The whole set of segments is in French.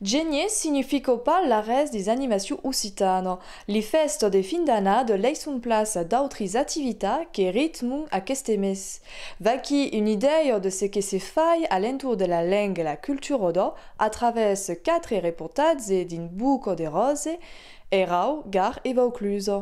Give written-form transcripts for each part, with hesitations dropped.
Genie significa pas la reste des animations occitanes. Les festes de fin d'année laissent place à d'autres activités qui rythment à queste mes. Vaki une idée de ce qui se fait à l'entour de la langue et la culture d'eau à travers 4 reportages d'une boucle de roses, Erau, Gare et Vaucluse.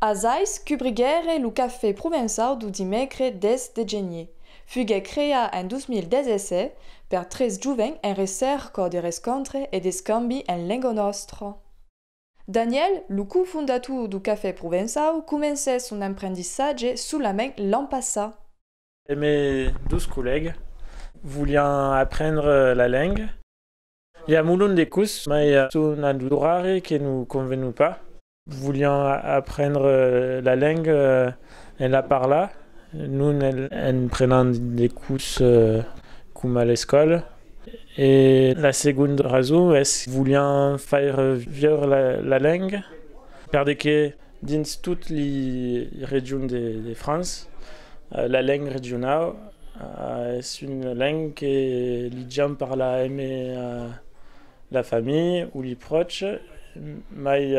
A Zeiss, cubrigere le café provençal du dimecre des de Genie. Fut créé en 2017 per 13 jovens en recerca de rescontre et de scambi en lingua nostra. Daniel, le cofondateur du café provençal, commençait son apprentissage sous la main l'an passé. Mes 12 collègues voulaient apprendre la langue. Il y a moulon de cous, mais son adorare qui ne nous convenait pas. Voulions apprendre la langue en la parla. Nous, en prenant des cours comme à l'école. Et la seconde raison est que nous voulions faire vivre la langue. Parce que dans toutes les régions de France, la langue régionale est une langue que les gens parlent aimer la famille ou les proches, mais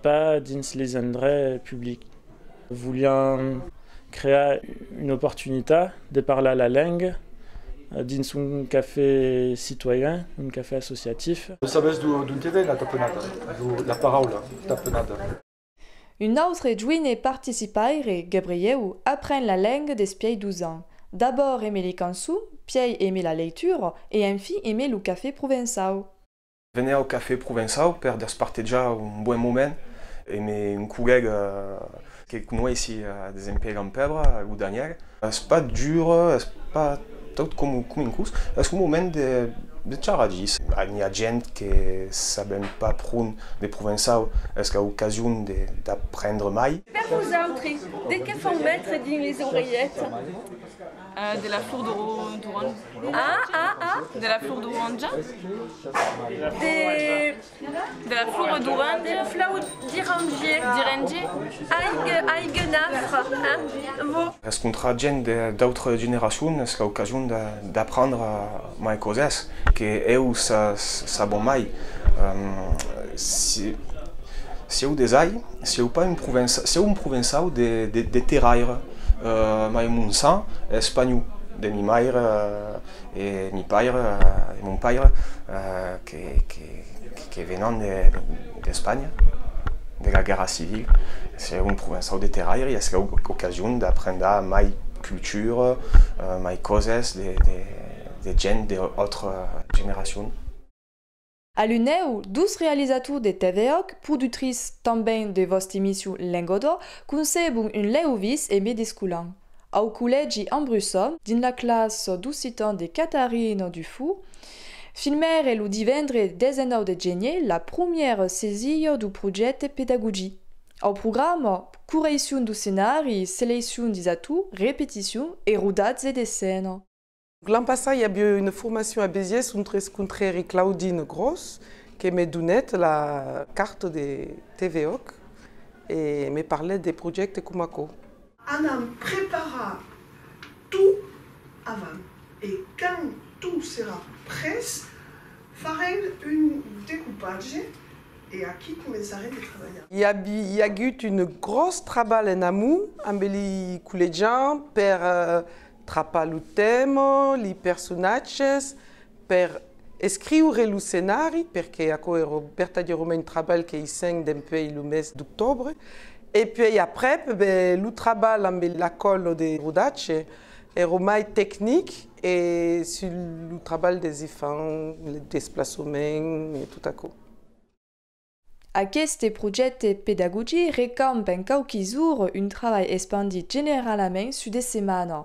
pas dans les endroits publics. Nous voulions créer une opportunité de parler la langue dans un café citoyen, un café associatif. Sabes d'on te ve la tapenada, la parole, tapenada. Une autre journée participaire, Gabriel, apprend la langue des pieds 12 ans. D'abord aimer les chansons, puis aimer la lecture et enfin aimer le café provençal. Venir au café provençal pour partager un bon moment. Et mes collègues qui connaissent ici des impériaux en Pebre, ou Daniel, c'est pas dur, c'est pas tout comme une course, c'est un moment de charadis. Il y a des gens qui ne savent pas prendre des provençaux, est-ce l'occasion d'apprendre mai. Per vous autres, de què feu mettre dans les oreillettes? De la fleur d'orange. De la fleur d'orange. De la fleur d'orange. De la fleur d'oranger. Aigenafre. Rencontrer des gens d'autres générations, c'est l'occasion d'apprendre mes choses, que eux savent mai. Si vous désirez, si vous pas un provençal de terraire, mais mon sang est espagnol, de mi mère et mi père et mon père qui viennent d'Espagne, de la guerre civile. C'est un provençal de terraire et c'est l'occasion d'apprendre ma culture, mes choses de gens d'autres générations. À l'UNEO, 12 réalisateurs de TVOC, productrices também de votre émission Lengodo, concebent une léovis et médisculant. Au collège Ambrussum, dans la classe d'Occitan de Catherine Dufou, filmer le divendre 19 de Genie la première saisie du projet pédagogie. Au programme, correction du scénario, sélection des atouts, répétition et rodage des scènes. L'an passé, il y a eu une formation à Béziers sur rencontré Claudine Gross qui m'a donné la carte de TVOC et m'a parlé des projets de Kumako. On a préparé tout avant et quand tout sera prêt, faire un découpage et à qui commencerait à travailler. Il y a eu une grosse travail en amont avec les collégiens pour trapper le thème, les personnages, pour écrire le scénario, parce qu'il y a un travail qui est depuis le mois d'octobre. Et puis après, le travail avec l'école de rodage est vraiment technique et sur le travail des enfants, les déplacements et tout à coup. Aquest projet de pédagogie récompense en quelques jours un travail expandi généralement sur des semaines.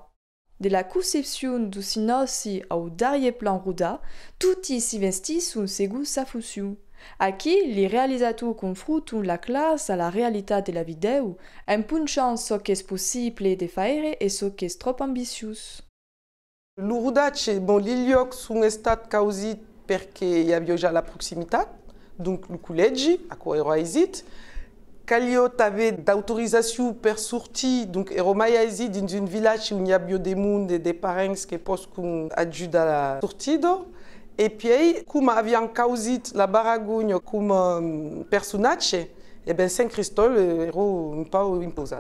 De la conception du synosi au dernier plan Ruda, tout y s'investit sous segur sa fonction. Aquí, les réalisateurs confrontent la classe à la réalité de la vidéo, en punchant ce qui est possible de faire et ce qui est trop ambitieux. Le rodage, bon, les lieux sont causés parce qu'il y a déjà la proximité, donc le collège, à quoi il hésite. Calio avait d'autorisation per sortir, donc Eromaiaisi dans un village où il y a des monde et des parents qui peuvent aider à la sortie. Et puis, comme avions causé la baragogne comme personnage, et bien Saint-Christophe est un peu imposé.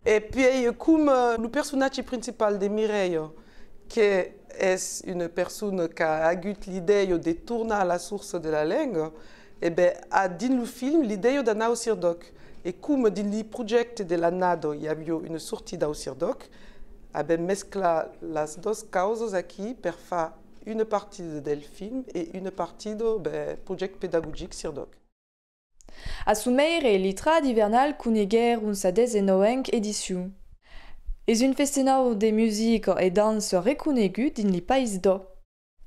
Et puis, comme le personnage principal de Mireille, qui est une personne qui a eu l'idée de tourner à la source de la langue, et bien, dans le film, l'idée d'Anna Osirdoc. Et comme dans le projet de la NADO, il y a eu une sortie d'Osirdoc, et bien, mescla las deux causes ici pour faire une partie du film et une partie du projet pédagogique Sirdoc. Assumeire l'itra d'hivernal kuniguer un sa 19 édition. Es un festival de musique et danse reconnu dans les pays d'O.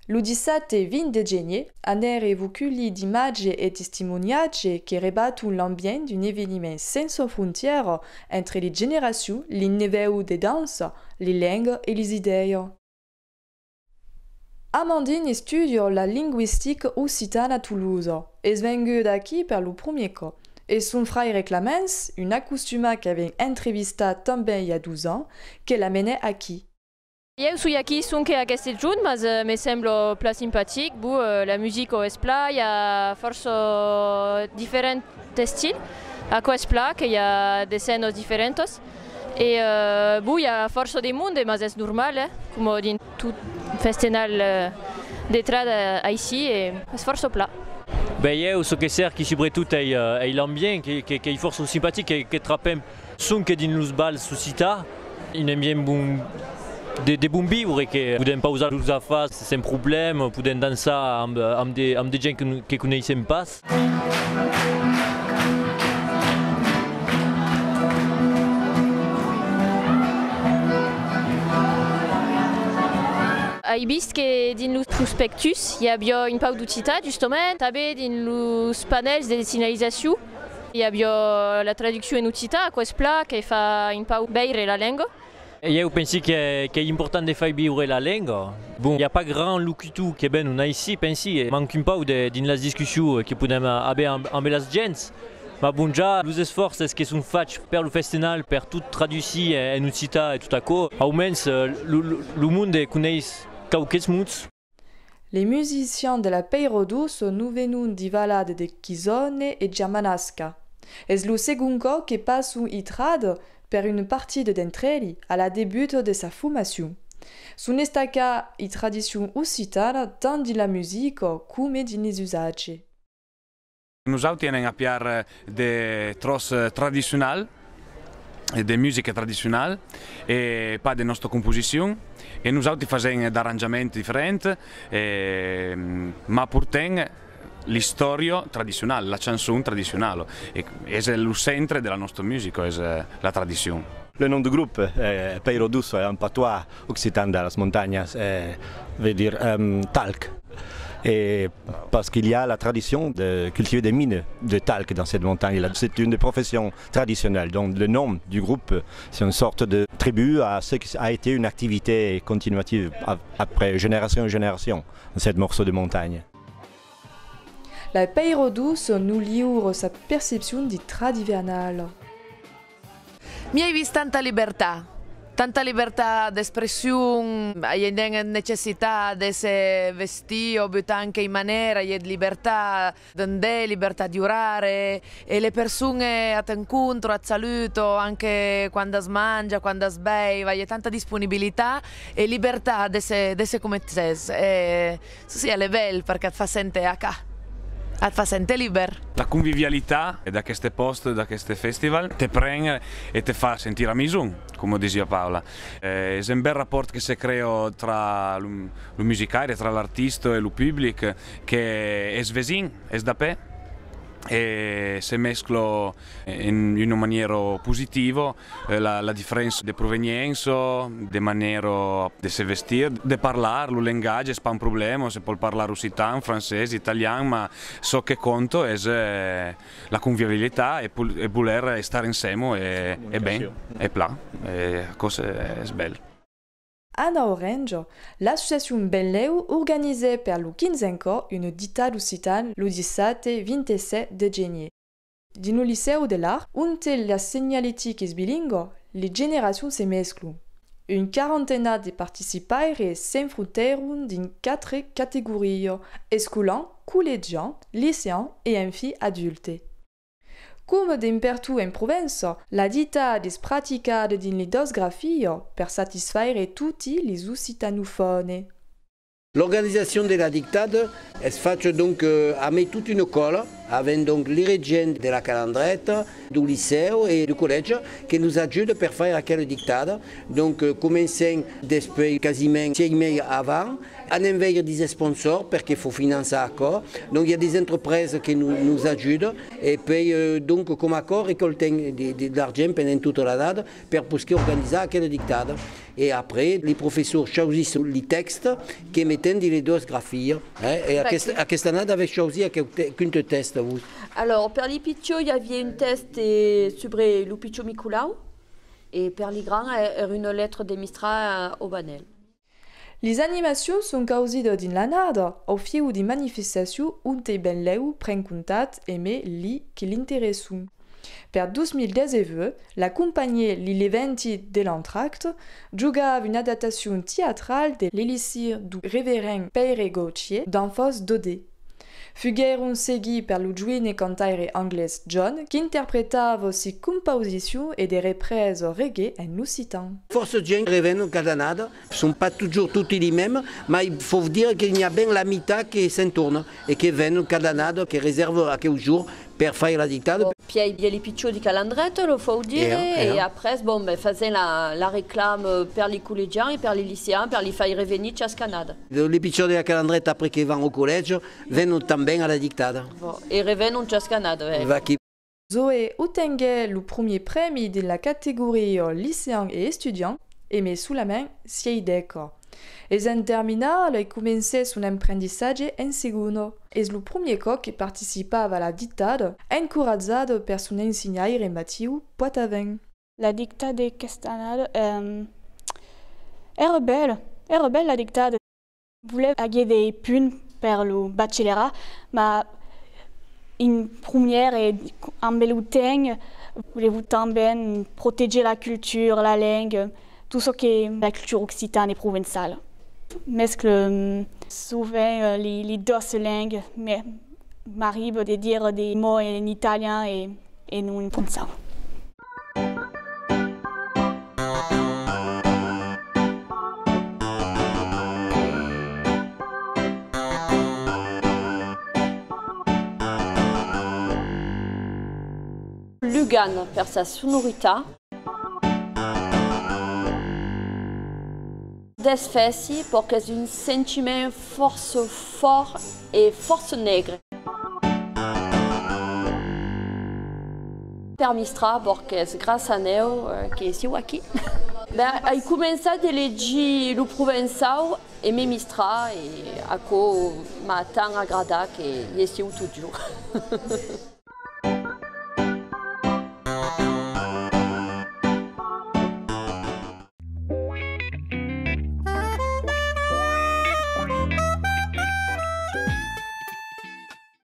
Le 17 et 20 de janvier, aner evoculi d'images et testimoniaggi qui rebattent l'ambiance d'un événement sans frontières entre les générations, les niveaux de danse, les langues et les idées. Amandine studia la linguistique occitane à Toulouse. Es venue d'ici per le premier cas. Et son frère Clemens, une accostuma qui avait entrevisté també il y a 12 ans, qu'elle a mené aquí. Je suis ici sonque a Castelljun, mais me semble plus sympathique. La musique au Espla, il y a force différents styles. À Espla, il y a des scènes différentes. Et il y a force de monde, mais c'est normal, comme dans tout festival d'entrée ici, et c'est force plat. Eu so que ser qui sobretot est l'ambient, qui est force sympathique, qui trapem son que din los bals suscita, un ambient bon de bon vivre que podem pas usar los afas sans problème, podem dansar amb des gens que connaissem pas. J'ai vu que dans le prospectus, il y a une pau d'utilité, justement, també dans les panels de signalisation. Il y a la traduction en utilité à Espla qui fait une pau beire la langue. Je pense que c'est important de faire vivre la langue. Bon, il n'y a pas grand locutu que ben on a ici, pense. Il manque un peu dans la discussion que podem avoir amb les gens. Mais bon, déjà, les efforts que sont faits per le festival, per tout traduit en utilité et tout à coup, almenys le monde connaît quelques mots. Les musiciens de la Peirodou sont venus di Valade de Chizone et Giamanasca. Es lo secondo che passe un itrad per une partie d'entre elles à la début de sa formation. Son estaca et tradition occitane tant dans la musique comme dans les usages. Nous avons a piar de tros traditionnels, de musique traditionnelle et pas de notre composition. Et nous avons fait des arrangements différents, mais pourtant l'histoire traditionnelle, la chanson traditionnelle. Et c'est le centre de notre musique, c'est la tradition. Le nom du groupe, Peirodou, est un patois occitan de las montañas, veut dire talc. Et parce qu'il y a la tradition de cultiver des mines de talc dans cette montagne. C'est une des professions traditionnelles. Donc le nom du groupe, c'est une sorte de tribu à ce qui a été une activité continuative après génération en génération dans ce morceau de montagne. La Peirodou nous livre sa perception du trad hivernal. Mi hai visto tanta libertà d'espressione, hai necessità di se vestire, anche in maniera, hai libertà d'andare, libertà di orare e le persone a t'incontro, a saluto, anche quando si mangia, quando si beve, hai tanta disponibilità e libertà di se come te sei. Sì, è bello perché ti fa sentire a casa. Et fa sentir liber. La convivialità da questi posti, da questi festival, ti prende e ti fa sentire a maison, come diceva Paola. È un bel rapporto che si crea tra il musicale, tra l'artista e il pubblico, che è vicino, è da pe. E si mescla in una maniera positiva la differenza di provenienza, di maniera di se vestire, di parlare, il linguaggio è un problema, si può parlare occitano, francese, italiano, ma so che conto è la convivialità e voler stare insieme e bene, e pla, e cose è bello. Anna Orange, l'association Belleu organisait per le 15 ans une dita occitane le 17 et 27 de janvier. Dins il liceu de l'art, unte la segnaletic es bilingue, les générations se mesclent. Une quarantaine de participaires s'enfronteront dans 4 catégories, escolans, collégiens, lycéens et ainsi adultes. Comme d'impertu en Provence, la dita es praticada dans les 2 graffies per satisfaire tutti les occitanophones. L'organisation de la dictade se fait donc avec toute une école, avec donc les régents de la calandrette, du lycée et du collège qui nous aident pour faire aquelle dictade. Donc commençons depuis quasiment 6 mois avant, à envoyer des sponsors parce qu'il faut financer l'accord. Donc il y a des entreprises qui nous aident et puis donc comme accord récolter de l'argent pendant toute la date pour organiser aquelle dictade. Et après, les professeurs choisissent les textes qui mettent dans les 2 graphies. Et à cette année, vous avez choisi quel test vous? Alors, pour les piccios, il y avait un test sur le piccio Miculau. Et pour les grands, une lettre de Mistra au Banel. Les animations sont causées dans l'année, au fil des manifestations où les benleu prennent contact et met les qui l'intéressent. Per 2019, la compagnie Li Eventi de l'Entracte giocava une adaptation théâtrale de l'élixir du révérend Pere Gautier d'Enfos Dodé. Fugueron segui per lo giovane cantaire anglais John, qui interpretava aussi compositions et des reprises reggae en occitan. Force gens reviennent cada année, ne sont pas toujours tous les mêmes, mais il faut dire qu'il y a bien la mitad qui s'entourne et qui viennent cada année, qui réservent à quel jour pour faire la dictade. Puis il y a les piccios de calandrette, il faut dire, et après, bon, faisaient la réclame pour les collégiens et pour les lycéens, pour les faire revenir chaque année. Les piccios de la calandrette, après qu'ils vont au collège, viennent aussi à la dictade. Et reviennent chaque année. Zoé obtenait le premier prix de la catégorie lycéen et étudiant, et met sous la main 6 décors. Et en terminale, il commençait son apprentissage en segundo. Et le premier coq qui participait à la dictade, encouragé par son enseignant Mathieu Poitavin. La dictade de Castanade era belle la dictade. Je voulais avoir des punts pour le baccalauréat, mais une première et en beluteng, voulez-vous también protéger la culture, la langue, tout ce qui est la culture occitane et provençale. Mescle souvent les 2 langues, mais m'arrive de dire des mots en italien et non en français. Lugano per sa sonorità. Desfessi perché è un sentimento forse fort e forse negro. Per Mistra perché è grazie a noi che siamo qui. Ho cominciato a leggere il provenzale e mi Mistra e a cui mi ha tanto aggradato che io sono toujours.